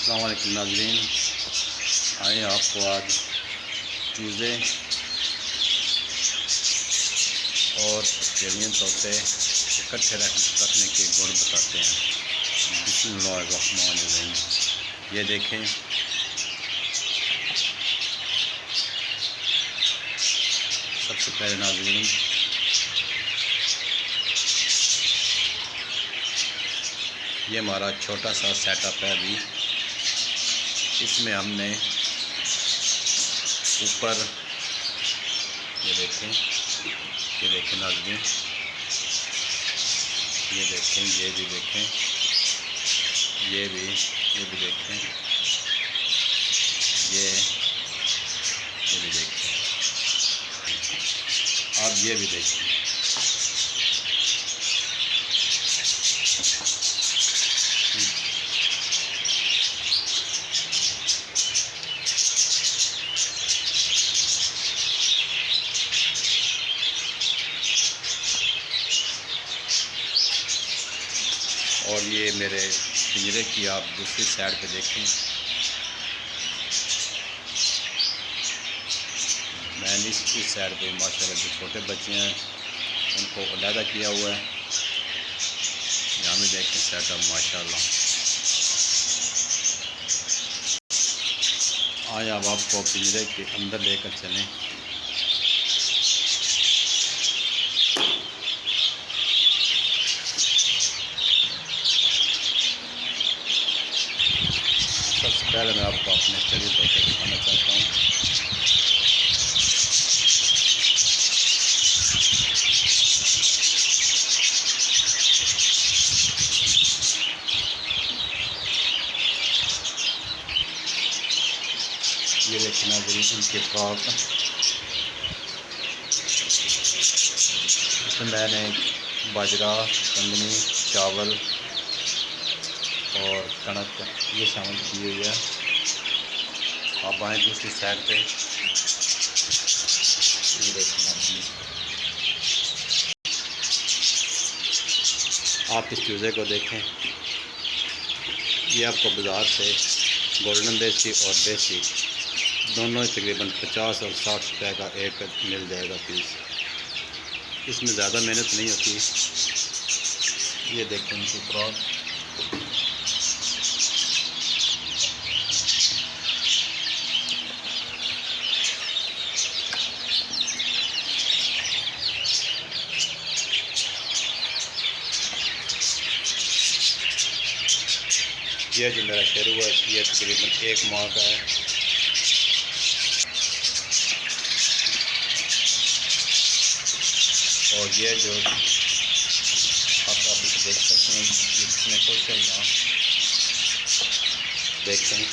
अस्सलाम वालेकुम नाज़रीन, आए आपको आज चूज़े और ऑस्ट्रेलियन तोते इकट्ठे रखने के गुण बताते हैं। बिस्मिल्लाहिर्रहमानिर्रहीम। ये देखें, सबसे पहले नाज़रीन ये हमारा छोटा सा सेटअप है। अभी इसमें हमने ऊपर ये देखें नाज़रीन, ये देखें, ये भी देखें, ये भी देखें, ये भी देखें, आप ये भी देखें। और ये मेरे पिंजरे की आप दूसरी साइड पे देखें, मैंने इसकी साइड पे माशाल्लाह जो छोटे बच्चे हैं उनको अलहदा किया हुआ है। यहाँ भी देखें सेटअप माशाल्लाह। आज अब आपको पिंजरे के अंदर लेकर चलें। सबसे पहले मैं आपको अपने शरीर तोते दिखाना चाहता हूँ। ये देखिए नाज़रीन, इनके फ्रॉक, इसमें मैंने बाजरा, कंगनी, चावल और कणक ये शामिल की हुई है। आप आएँ दूसरी साइड पे, ये देखिए आप इस चूज़े को देखें। ये आपको बाज़ार से गोल्डन देसी और देसी दोनों तकरीबन 50 और 60 रुपये का एक मिल जाएगा पीस। इसमें ज़्यादा मेहनत नहीं होती। ये देखें इनकी फ्रॉक, ये जो मेरा शेरू है ये तकरीबन 1 माह का है। और ये जो आप इसे देख सकते हैं, ये कितने खुश है यहाँ देखते हैं।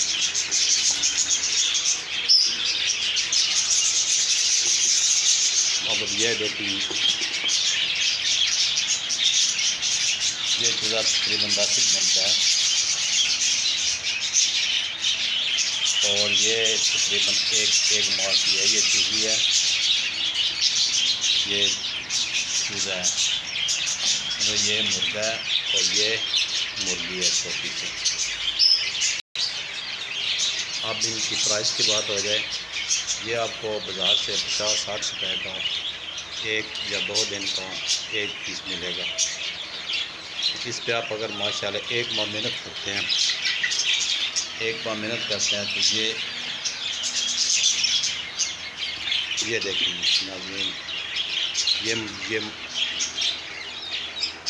अब ये देखिए, ये चूज़ा तकरीबन 10 बनता है और ये तकरीबन एक माह की है। ये चूज़ी है, ये चूज़ा है, तो ये मुर्गा है और ये मुर्गी है छोटी सी। अब इनकी प्राइस की बात हो जाए, ये आपको बाज़ार से 50-60 रुपये का 1 या 2 दिन का एक पीस मिलेगा। इस पे आप अगर माशाल्लाह 1 माह मेहनत करते हैं, 1 माह मेहनत करते हैं तो ये देखिए नाज़रीन,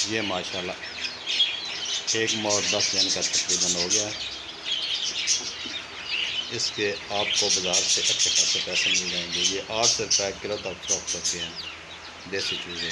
ये माशाल्लाह 1 माह और 10 दिन का तकरीबन हो गया। इसके आपको बाज़ार से अच्छे खासे पैसे मिल जाएंगे। ये 800 रुपये किलो तक फ़रोख्त होते हैं देसी चूज़े।